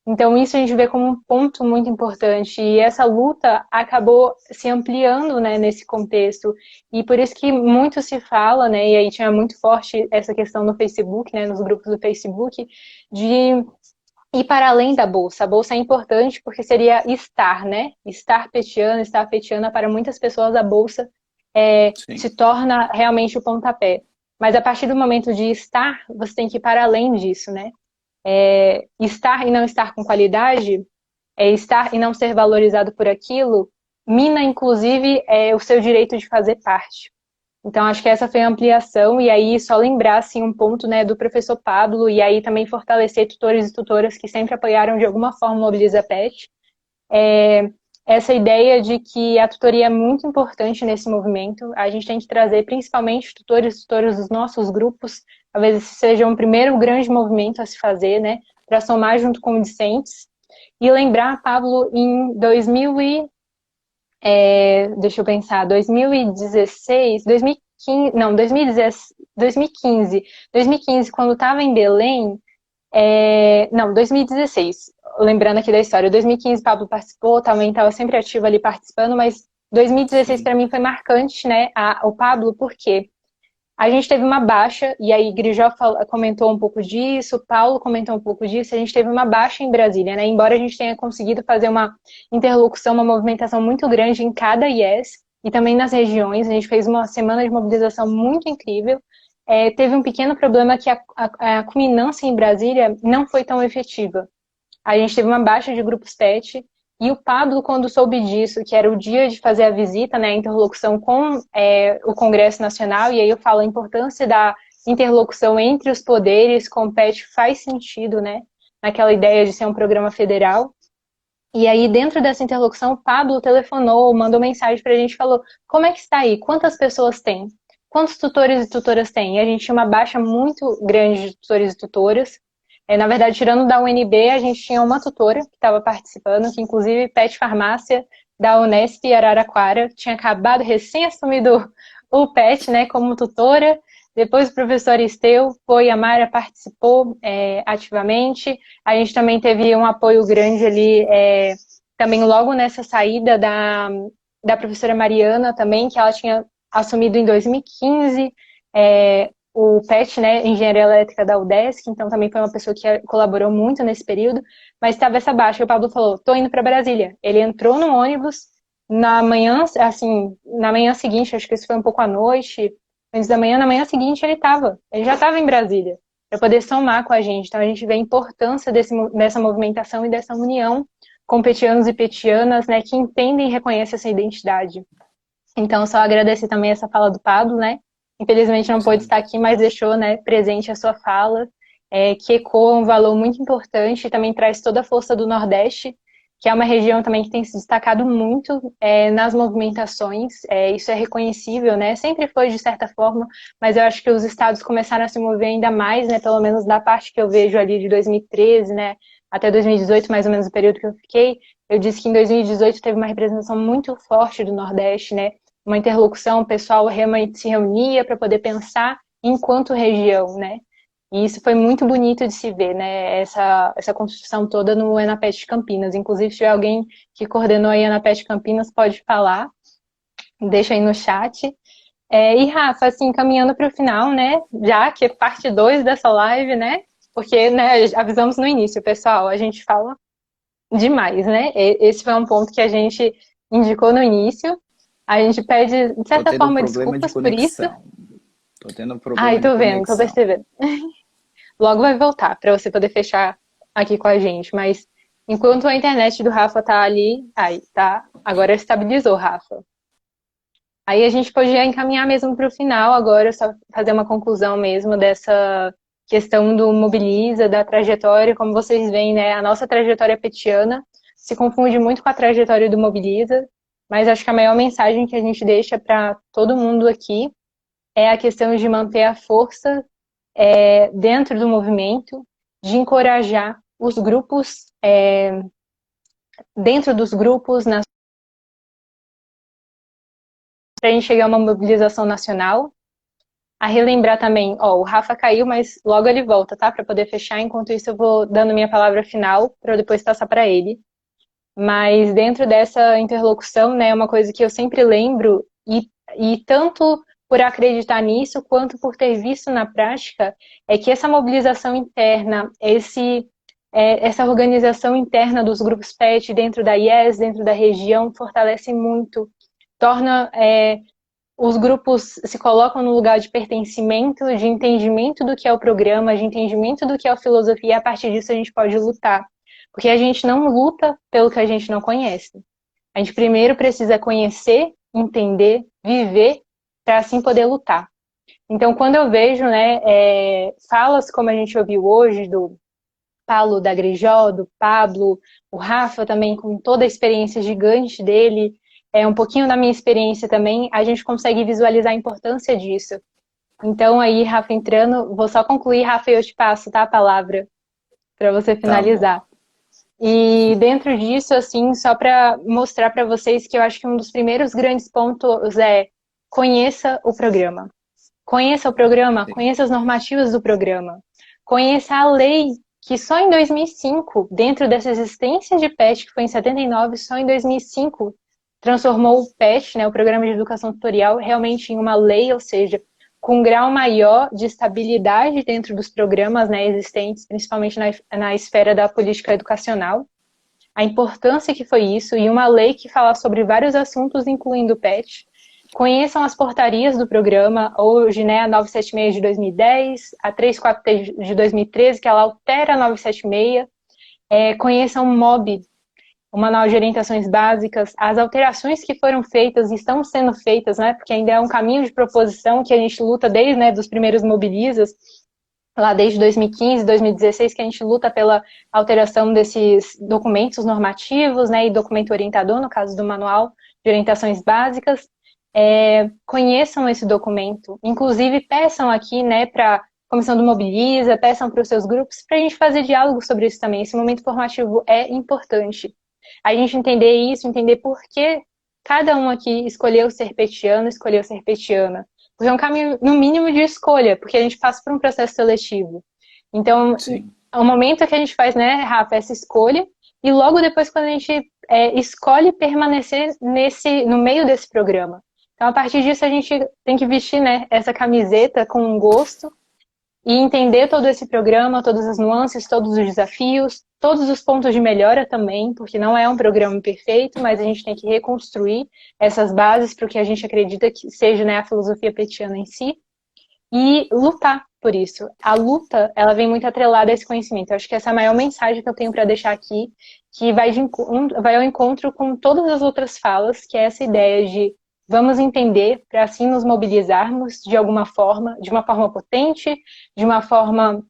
Então, isso a gente vê como um ponto muito importante. E essa luta acabou se ampliando, né, nesse contexto. E por isso que muito se fala, né, e aí tinha muito forte essa questão no Facebook, né, nos grupos do Facebook, de ir para além da bolsa. A bolsa é importante porque seria estar, né? Estar petiana, para muitas pessoas a bolsa Sim. se torna realmente o pontapé. Mas a partir do momento de estar, você tem que ir para além disso, né? Estar e não estar com qualidade, estar e não ser valorizado por aquilo, mina, inclusive, o seu direito de fazer parte. Então, acho que essa foi a ampliação, e aí só lembrar, assim, um ponto, né, do professor Pablo, e aí também fortalecer tutores e tutoras que sempre apoiaram de alguma forma o Mobiliza Pet. Essa ideia de que a tutoria é muito importante nesse movimento, a gente tem que trazer principalmente tutores e tutoras dos nossos grupos, talvez esse seja um primeiro grande movimento a se fazer, né, para somar junto com o discentes, e lembrar, Pablo, em 2016, 2015, não, 2015, quando estava em Belém, não, 2016, lembrando aqui da história, 2015 Pablo participou, também estava sempre ativo ali participando, mas 2016 para mim foi marcante, né, o Pablo, por quê? A gente teve uma baixa, e aí Grijó comentou um pouco disso, Paulo comentou um pouco disso, a gente teve uma baixa em Brasília, né? Embora a gente tenha conseguido fazer uma interlocução, uma movimentação muito grande em cada IES e também nas regiões, a gente fez uma semana de mobilização muito incrível. Teve um pequeno problema que a culminância em Brasília não foi tão efetiva. A gente teve uma baixa de grupos PET, e o Pablo, quando soube disso, que era o dia de fazer a visita, né, a interlocução com o Congresso Nacional, e aí eu falo a importância da interlocução entre os poderes com o PET faz sentido, né, naquela ideia de ser um programa federal. E aí, dentro dessa interlocução, o Pablo telefonou, mandou mensagem pra gente, falou, como é que está aí? Quantas pessoas tem? Quantos tutores e tutoras tem? E a gente tinha uma baixa muito grande de tutores e tutoras. Na verdade, tirando da UNB, a gente tinha uma tutora que estava participando, que inclusive PET Farmácia da Unesp Araraquara, tinha acabado, recém-assumido o PET, né, como tutora. Depois o professor Esteu foi, a Mara participou ativamente. A gente também teve um apoio grande ali, também logo nessa saída da professora Mariana também, que ela tinha assumido em 2015, o PET, né, Engenharia Elétrica da UDESC, então também foi uma pessoa que colaborou muito nesse período, mas estava essa baixa, e o Pablo falou, tô indo para Brasília. Ele entrou no ônibus, na manhã seguinte, acho que isso foi um pouco à noite, antes da manhã, na manhã seguinte ele já estava em Brasília, para poder somar com a gente. Então a gente vê a importância dessa movimentação e dessa união com petianos e petianas, né, que entendem e reconhecem essa identidade. Então, só agradecer também essa fala do Pablo, né? Infelizmente não pôde estar aqui, mas deixou, né, presente a sua fala, que ecoa um valor muito importante e também traz toda a força do Nordeste, que é uma região também que tem se destacado muito nas movimentações. Isso é reconhecível, né? Sempre foi de certa forma, mas eu acho que os estados começaram a se mover ainda mais, né? Pelo menos da parte que eu vejo ali de 2013, né? Até 2018, mais ou menos o período que eu fiquei. Eu disse que em 2018 teve uma representação muito forte do Nordeste, né? Uma interlocução, o pessoal realmente se reunia para poder pensar enquanto região, né? E isso foi muito bonito de se ver, né? Essa construção toda no Enapet Campinas. Inclusive, se tiver alguém que coordenou a Enapet Campinas, pode falar. Deixa aí no chat. E, Rafa, assim, caminhando para o final, né? Já que é parte 2 dessa live, né? Porque, né, avisamos no início, pessoal, a gente fala demais, né? Esse foi um ponto que a gente indicou no início. A gente pede, de Tô certa tendo um forma, problema de desculpas por isso. conexão. Tô tendo um Ai, problema de tô vendo, tô conexão. percebendo. Logo vai voltar para você poder fechar aqui com a gente. Mas enquanto a internet do Rafa tá ali, aí, tá? Agora estabilizou, Rafa. Aí a gente podia encaminhar mesmo para o final agora, só fazer uma conclusão mesmo dessa questão do Mobiliza, da trajetória. Como vocês veem, né? A nossa trajetória petiana se confunde muito com a trajetória do Mobiliza, mas acho que a maior mensagem que a gente deixa para todo mundo aqui é a questão de manter a força dentro do movimento, de encorajar os grupos, dentro dos grupos, para a gente chegar a uma mobilização nacional. A relembrar também, ó, o Rafa caiu, mas logo ele volta, tá? Para poder fechar. Enquanto isso, eu vou dando minha palavra final para depois passar para ele. Mas dentro dessa interlocução, né, uma coisa que eu sempre lembro, e tanto por acreditar nisso, quanto por ter visto na prática, é que essa mobilização interna, essa organização interna dos grupos PET dentro da IES, dentro da região, fortalece muito, torna os grupos se colocam no lugar de pertencimento, de entendimento do que é o programa, de entendimento do que é a filosofia, e a partir disso a gente pode lutar. Porque a gente não luta pelo que a gente não conhece. A gente primeiro precisa conhecer, entender, viver, para assim poder lutar. Então, quando eu vejo, né, falas como a gente ouviu hoje, do Paulo da Grijó, do Pablo, o Rafa também, com toda a experiência gigante dele, um pouquinho da minha experiência também, a gente consegue visualizar a importância disso. Então, aí, Rafa entrando, vou só concluir, Rafa, e eu te passo, tá, a palavra, para você Tá bom. finalizar. E dentro disso, assim, só para mostrar para vocês que eu acho que um dos primeiros grandes pontos é conheça o programa. Conheça o programa, Sim. conheça as normativas do programa. Conheça a lei, que só em 2005, dentro dessa existência de PET, que foi em 79, só em 2005, transformou o PET, né, o Programa de Educação Tutorial, realmente em uma lei, ou seja, com um grau maior de estabilidade dentro dos programas, né, existentes, principalmente na esfera da política educacional. A importância que foi isso, e uma lei que fala sobre vários assuntos, incluindo o PET. Conheçam as portarias do programa, hoje, né, a 976 de 2010, a 343 de 2013, que ela altera a 976. Conheçam o MOB, o Manual de Orientações Básicas, as alterações que foram feitas e estão sendo feitas, né, porque ainda é um caminho de proposição que a gente luta desde, né, dos primeiros mobilizas, lá desde 2015, 2016, que a gente luta pela alteração desses documentos normativos, né, e documento orientador, no caso do Manual de Orientações Básicas. Conheçam esse documento, inclusive peçam aqui, né, para a Comissão do Mobiliza, peçam para os seus grupos, para a gente fazer diálogo sobre isso também. Esse momento formativo é importante. A gente entender isso, entender por que cada um aqui escolheu ser petiano, escolheu ser petiana. Porque é um caminho, no mínimo, de escolha, porque a gente passa por um processo seletivo. Então, Sim. é o momento que a gente faz, né, Rafa, essa escolha, e logo depois quando a gente escolhe permanecer no meio desse programa. Então, a partir disso, a gente tem que vestir, né, essa camiseta com gosto e entender todo esse programa, todas as nuances, todos os desafios, todos os pontos de melhora também, porque não é um programa perfeito, mas a gente tem que reconstruir essas bases para o que a gente acredita que seja, né, a filosofia petiana em si, e lutar por isso. A luta, ela vem muito atrelada a esse conhecimento. Eu acho que essa é a maior mensagem que eu tenho para deixar aqui, que vai ao encontro com todas as outras falas, que é essa ideia de vamos entender para assim nos mobilizarmos de alguma forma, de uma forma potente, de uma forma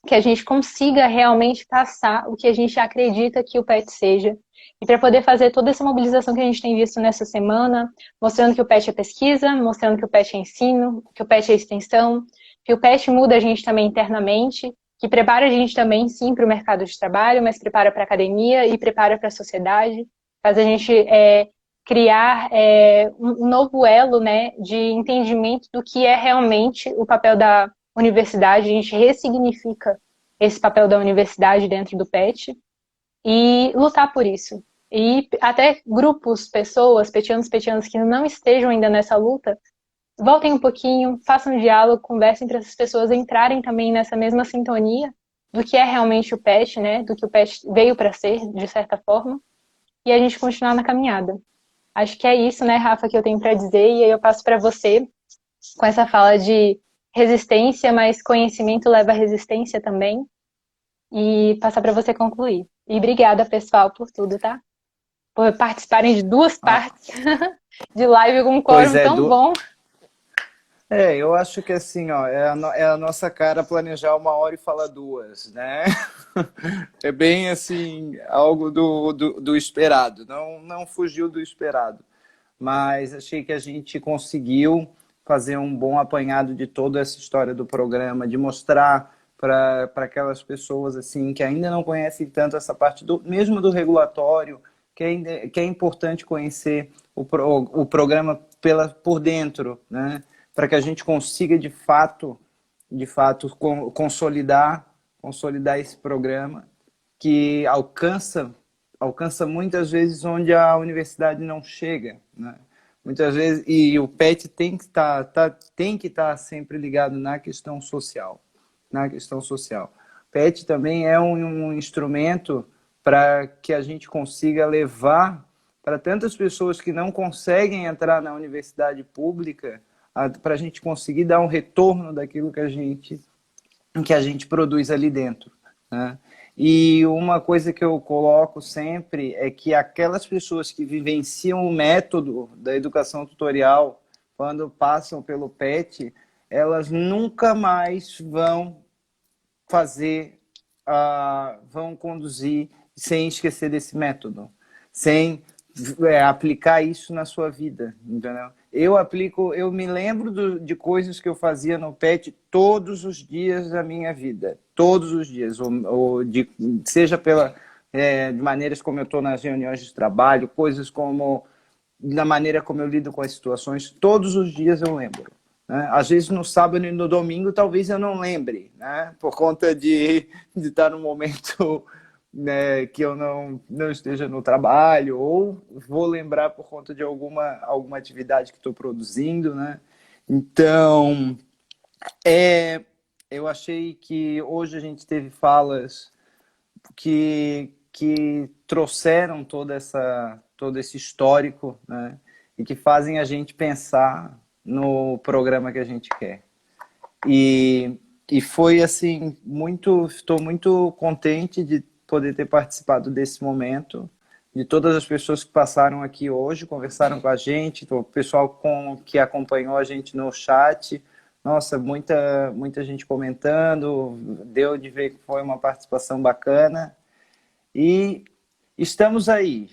que a gente consiga realmente passar o que a gente acredita que o PET seja. E para poder fazer toda essa mobilização que a gente tem visto nessa semana, mostrando que o PET é pesquisa, mostrando que o PET é ensino, que o PET é extensão, que o PET muda a gente também internamente, que prepara a gente também, sim, para o mercado de trabalho, mas prepara para a academia e prepara para a sociedade, faz a gente criar um novo elo, né, de entendimento do que é realmente o papel da universidade, a gente ressignifica esse papel da universidade dentro do PET e lutar por isso. E até grupos, pessoas, petianos que não estejam ainda nessa luta, voltem um pouquinho, façam um diálogo, conversem para essas pessoas entrarem também nessa mesma sintonia do que é realmente o PET, né? Do que o PET veio para ser, de certa forma, e a gente continuar na caminhada. Acho que é isso, né, Rafa, que eu tenho para dizer, e aí eu passo para você com essa fala de resistência, mas conhecimento leva a resistência também, e passar para você concluir. E obrigada, pessoal, por tudo, tá? Por participarem de duas Ah, partes de live com um pois quórum é, tão bom. eu acho que assim, ó, é a nossa cara planejar 1 hora e falar 2, né? É bem assim, algo do esperado, não fugiu do esperado, mas achei que a gente conseguiu fazer um bom apanhado de toda essa história do programa, de mostrar para aquelas pessoas assim que ainda não conhecem tanto essa parte mesmo do regulatório, que é importante conhecer o programa por dentro, né? Para que a gente consiga de fato consolidar esse programa que alcança muitas vezes onde a universidade não chega, né? Muitas vezes, e o PET tem que estar sempre ligado na questão social, na questão social. O PET também é um instrumento para que a gente consiga levar para tantas pessoas que não conseguem entrar na universidade pública, para a gente conseguir dar um retorno daquilo que a gente produz ali dentro, né? E uma coisa que eu coloco sempre é que aquelas pessoas que vivenciam o método da educação tutorial, quando passam pelo PET, elas nunca mais fazer, vão conduzir sem esquecer desse método, sem aplicar isso na sua vida, entendeu? Eu me lembro de coisas que eu fazia no PET todos os dias da minha vida, todos os dias, seja de maneiras como eu estou nas reuniões de trabalho, coisas como da maneira como eu lido com as situações, todos os dias eu lembro, né? Às vezes no sábado e no domingo talvez eu não lembre, né? Por conta de estar num momento, né, que eu não esteja no trabalho, ou vou lembrar por conta de alguma atividade que estou produzindo, né? Então, eu achei que hoje a gente teve falas que trouxeram todo esse histórico, né? E que fazem a gente pensar no programa que a gente quer. E foi assim, estou muito contente de poder ter participado desse momento, de todas as pessoas que passaram aqui hoje, conversaram com a gente, o pessoal que acompanhou a gente no chat. Nossa, muita gente comentando, deu de ver que foi uma participação bacana. E estamos aí.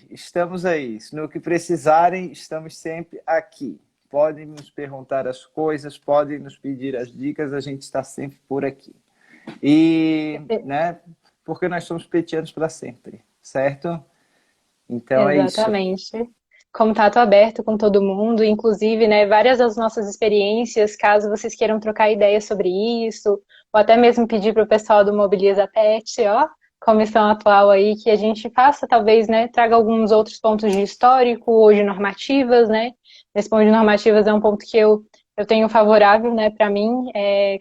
No que precisarem, estamos sempre aqui. Podem nos perguntar as coisas, podem nos pedir as dicas, a gente está sempre por aqui. E, né, porque nós somos petianos para sempre, certo? Então é isso. Exatamente. Contato aberto com todo mundo, inclusive, né, várias das nossas experiências, caso vocês queiram trocar ideias sobre isso, ou até mesmo pedir para o pessoal do Mobiliza Pet, ó, comissão atual aí, que a gente faça, talvez, né, traga alguns outros pontos de histórico ou de normativas, né? Esse ponto de normativas é um ponto que eu tenho favorável, né, para mim,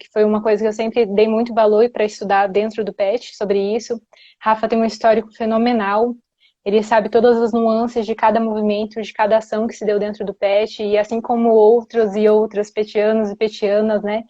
que foi uma coisa que eu sempre dei muito valor para estudar dentro do PET sobre isso. Rafa tem um histórico fenomenal. Ele sabe todas as nuances de cada movimento, de cada ação que se deu dentro do PET, e assim como outros e outras petianos e petianas, né,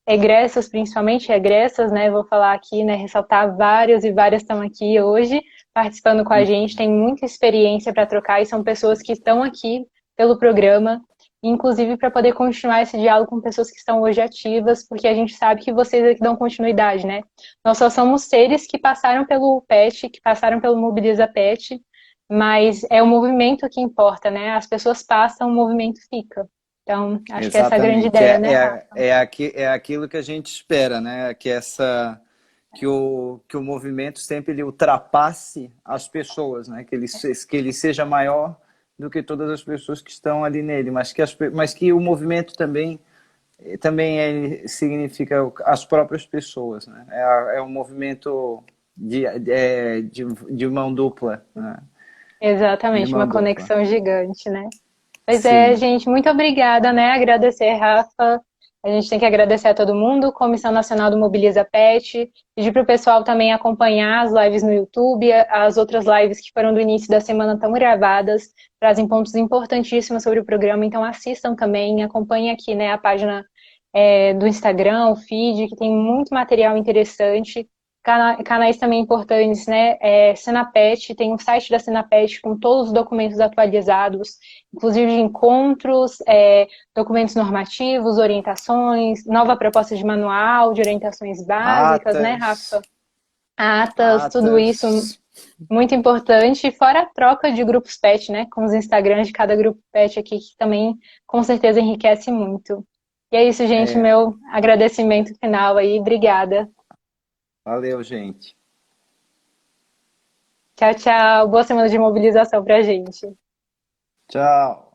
egressas, principalmente egressas, né, vou falar aqui, né, ressaltar vários e várias estão aqui hoje, participando com a gente, tem muita experiência para trocar, e são pessoas que estão aqui pelo programa, inclusive para poder continuar esse diálogo com pessoas que estão hoje ativas, porque a gente sabe que vocês é que dão continuidade, né? Nós só somos seres que passaram pelo PET, que passaram pelo Mobiliza Pet, mas é o movimento que importa, né? As pessoas passam, o movimento fica. Então, acho que essa é a grande Exatamente. ideia, né, Rafa? É aquilo que a gente espera, né? Que o movimento sempre ele ultrapasse as pessoas, né? Que ele seja maior do que todas as pessoas que estão ali nele, mas que o movimento também significa as próprias pessoas, né? É um movimento de mão dupla, né? De Exatamente, mão uma dupla. conexão gigante, né? Pois é, Sim. gente, muito obrigada, né? Agradecer, Rafa. A gente tem que agradecer a todo mundo, Comissão Nacional do Mobiliza Pet, pedir para o pessoal também acompanhar as lives no YouTube, as outras lives que foram do início da semana estão gravadas, trazem pontos importantíssimos sobre o programa, então assistam também, acompanhem aqui, né, a página do Instagram, o feed, que tem muito material interessante, canais também importantes, né, Senapet, tem um site da Senapet com todos os documentos atualizados, inclusive de encontros, documentos normativos, orientações, nova proposta de manual, de orientações básicas, né, Rafa? Atas, tudo isso muito importante, fora a troca de grupos pet, né, com os Instagrams de cada grupo pet aqui, que também com certeza enriquece muito. E é isso, gente, meu agradecimento final aí, obrigada. Valeu, gente. Tchau, tchau. Boa semana de mobilização pra gente. Tchau.